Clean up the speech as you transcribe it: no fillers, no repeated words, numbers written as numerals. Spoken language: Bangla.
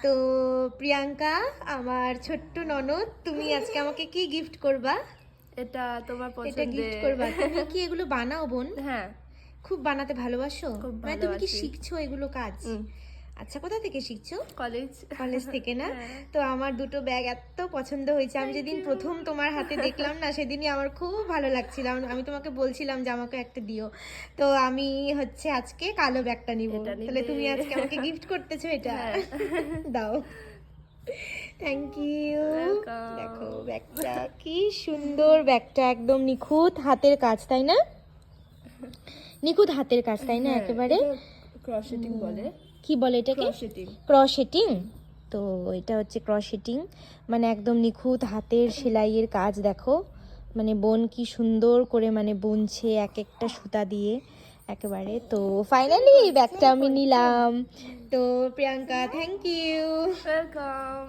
তো প্রিয়াঙ্কা, আমার ছোট্ট ননদ, তুমি আজকে আমাকে কি গিফট করবা? এটা তোমার এটা পছন্দের। গিফট করবা? তুমি কি এগুলো বানাও বোন? হ্যাঁ, খুব বানাতে ভালোবাসো? খুব মানে তুমি কি ভালোবাসি। শিখছো এগুলো কাজ? আচ্ছা, কোথা থেকে শিখছো? কলেজ। কলেজ থেকে না? হ্যাঁ। তো আমার দুটো ব্যাগ এত পছন্দ হয়েছে, আমি যেদিন প্রথম তোমার হাতে দেখলাম না সেদিনই আমার খুব ভালো লাগছিল। আমি তোমাকে বলছিলাম যে আমাকে একটা দিও। তো আমি হচ্ছে আজকে কালো ব্যাগটা নিব। এটা তাহলে নিলে। তুমি আজকে আমাকে গিফট করতেছো এটা? হ্যাঁ। দাও। Thank you. Welcome. দেখো ব্যাগটা কি সুন্দর, ব্যাগটা একদম নিখুঁত হাতের কাজ, তাই না? নিখুঁত হাতের কাজ, তাই না? একেবারে ক্রসেটিং বলে। কি বলে এটাকে? ক্রসেটিং। ক্রসেটিং। তো এটা হচ্ছে ক্রসেটিং, মানে একদম নিখুঁত হাতের সেলাইয়ের কাজ। দেখো মানে বোন কি সুন্দর করে মানে বুনছে এক একটা সুতা দিয়ে একেবারে। তো ফাইনালি ব্যাগটা আমি নিলাম। তো প্রিয়াঙ্কা, থ্যাংক ইউ। ওয়েলকাম।